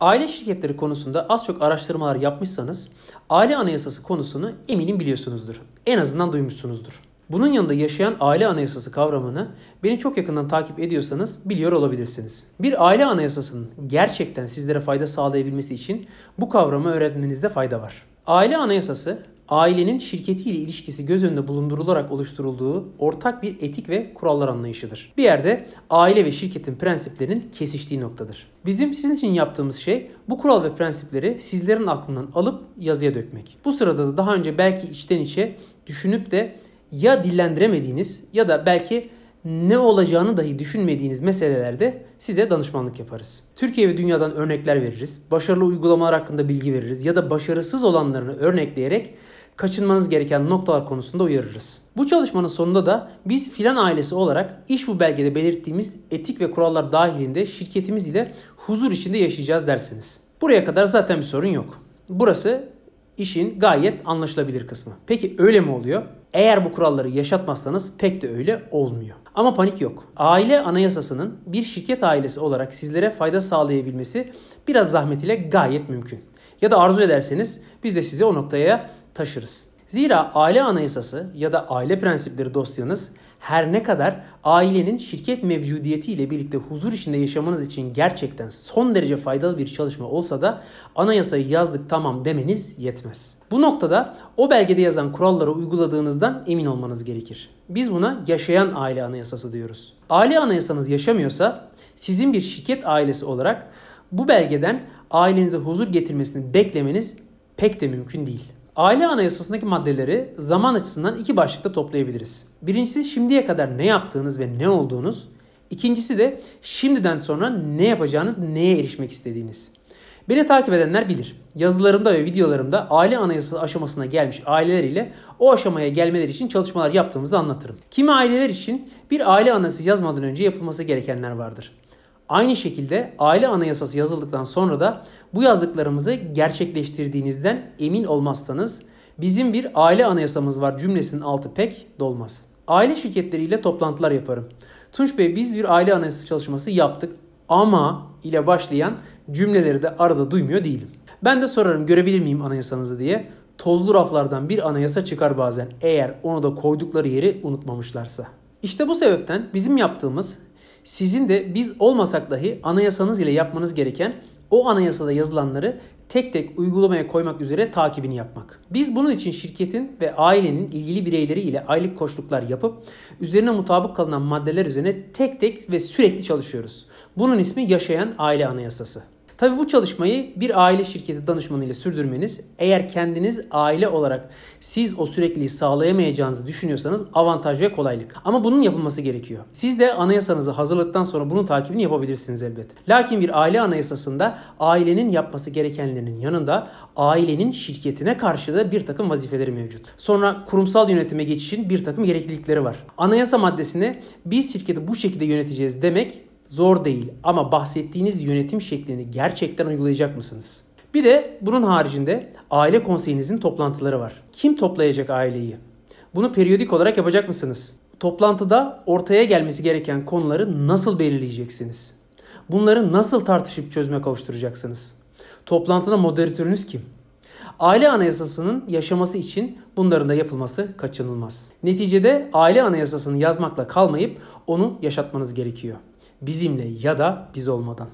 Aile şirketleri konusunda az çok araştırmalar yapmışsanız aile anayasası konusunu eminim biliyorsunuzdur. En azından duymuşsunuzdur. Bunun yanında yaşayan aile anayasası kavramını beni çok yakından takip ediyorsanız biliyor olabilirsiniz. Bir aile anayasasının gerçekten sizlere fayda sağlayabilmesi için bu kavramı öğrenmenizde fayda var. Aile anayasası, ailenin şirketiyle ilişkisi göz önünde bulundurularak oluşturulduğu ortak bir etik ve kurallar anlayışıdır. Bir yerde aile ve şirketin prensiplerinin kesiştiği noktadır. Bizim sizin için yaptığımız şey bu kural ve prensipleri sizlerin aklından alıp yazıya dökmek. Bu sırada da daha önce belki içten içe düşünüp de ya dillendiremediğiniz ya da belki ne olacağını dahi düşünmediğiniz meselelerde size danışmanlık yaparız. Türkiye ve dünyadan örnekler veririz, başarılı uygulamalar hakkında bilgi veririz ya da başarısız olanlarını örnekleyerek kaçınmanız gereken noktalar konusunda uyarırız. Bu çalışmanın sonunda da biz filan ailesi olarak iş bu belgede belirttiğimiz etik ve kurallar dahilinde şirketimiz ile huzur içinde yaşayacağız dersiniz. Buraya kadar zaten bir sorun yok. Burası işin gayet anlaşılabilir kısmı. Peki öyle mi oluyor? Eğer bu kuralları yaşatmazsanız pek de öyle olmuyor. Ama panik yok. Aile anayasasının bir şirket ailesi olarak sizlere fayda sağlayabilmesi biraz zahmet ile gayet mümkün. Ya da arzu ederseniz biz de sizi o noktaya taşırız. Zira aile anayasası ya da aile prensipleri dosyanız her ne kadar ailenin şirket mevcudiyeti ile birlikte huzur içinde yaşamanız için gerçekten son derece faydalı bir çalışma olsa da anayasayı yazdık tamam demeniz yetmez. Bu noktada o belgede yazan kuralları uyguladığınızdan emin olmanız gerekir. Biz buna yaşayan aile anayasası diyoruz. Aile anayasanız yaşamıyorsa sizin bir şirket ailesi olarak bu belgeden ailenize huzur getirmesini beklemeniz pek de mümkün değil. Aile anayasasındaki maddeleri zaman açısından iki başlıkta toplayabiliriz. Birincisi şimdiye kadar ne yaptığınız ve ne olduğunuz. İkincisi de şimdiden sonra ne yapacağınız, neye erişmek istediğiniz. Beni takip edenler bilir. Yazılarımda ve videolarımda aile anayasası aşamasına gelmiş aileler ile o aşamaya gelmeleri için çalışmalar yaptığımızı anlatırım. Kimi aileler için bir aile anayasası yazmadan önce yapılması gerekenler vardır. Aynı şekilde aile anayasası yazıldıktan sonra da bu yazdıklarımızı gerçekleştirdiğinizden emin olmazsanız bizim bir aile anayasamız var cümlesinin altı pek dolmaz. Aile şirketleriyle toplantılar yaparım. Tunç Bey biz bir aile anayasası çalışması yaptık ama ile başlayan cümleleri de arada duymuyor değilim. Ben de sorarım görebilir miyim anayasanızı diye. Tozlu raflardan bir anayasa çıkar bazen eğer onu da koydukları yeri unutmamışlarsa. İşte bu sebepten bizim yaptığımız sizin de biz olmasak dahi anayasanız ile yapmanız gereken o anayasada yazılanları tek tek uygulamaya koymak üzere takibini yapmak. Biz bunun için şirketin ve ailenin ilgili bireyleri ile aylık koçluklar yapıp üzerine mutabık kalınan maddeler üzerine tek tek ve sürekli çalışıyoruz. Bunun ismi yaşayan aile anayasası. Tabii bu çalışmayı bir aile şirketi danışmanı ile sürdürmeniz eğer kendiniz aile olarak siz o sürekliliği sağlayamayacağınızı düşünüyorsanız avantaj ve kolaylık. Ama bunun yapılması gerekiyor. Siz de anayasanızı hazırladıktan sonra bunun takibini yapabilirsiniz elbet. Lakin bir aile anayasasında ailenin yapması gerekenlerinin yanında ailenin şirketine karşı da bir takım vazifeleri mevcut. Sonra kurumsal yönetime geçişin bir takım gereklilikleri var. Anayasa maddesine biz şirketi bu şekilde yöneteceğiz demek zor değil ama bahsettiğiniz yönetim şeklini gerçekten uygulayacak mısınız? Bir de bunun haricinde aile konseyinizin toplantıları var. Kim toplayacak aileyi? Bunu periyodik olarak yapacak mısınız? Toplantıda ortaya gelmesi gereken konuları nasıl belirleyeceksiniz? Bunları nasıl tartışıp çözüme kavuşturacaksınız? Toplantıda moderatörünüz kim? Aile anayasasının yaşaması için bunların da yapılması kaçınılmaz. Neticede aile anayasasını yazmakla kalmayıp onu yaşatmanız gerekiyor. Bizimle ya da biz olmadan.